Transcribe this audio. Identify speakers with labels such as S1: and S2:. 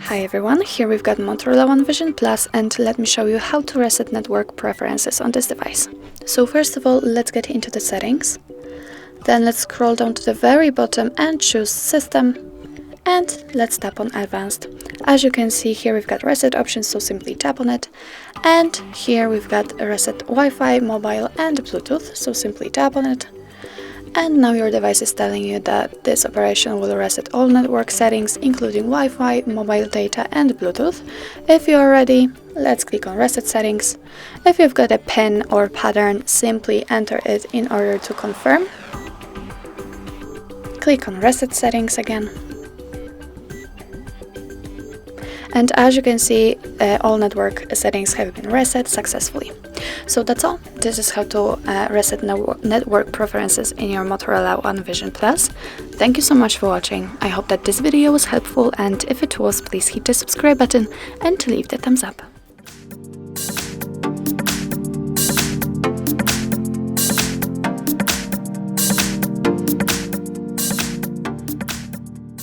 S1: Hi everyone, here we've got Motorola One Vision Plus, and let me show you how to reset network preferences on this device. So first of all, let's get into the settings. Then let's scroll down to the very bottom and choose System, and let's tap on Advanced. As you can see here, we've got reset options, so simply tap on it. And here we've got reset Wi-Fi, mobile and Bluetooth, so simply tap on it. And now your device is telling you that this operation will reset all network settings, including Wi-Fi, mobile data and Bluetooth. If you are ready, let's click on Reset Settings. If you've got a PIN or pattern, simply enter it in order to confirm. Click on Reset Settings again. And as you can see, all network settings have been reset successfully. So that's all. This is how to reset network preferences in your Motorola One Vision Plus. Thank you so much for watching. I hope that this video was helpful, and if it was, please hit the subscribe button and leave the thumbs up.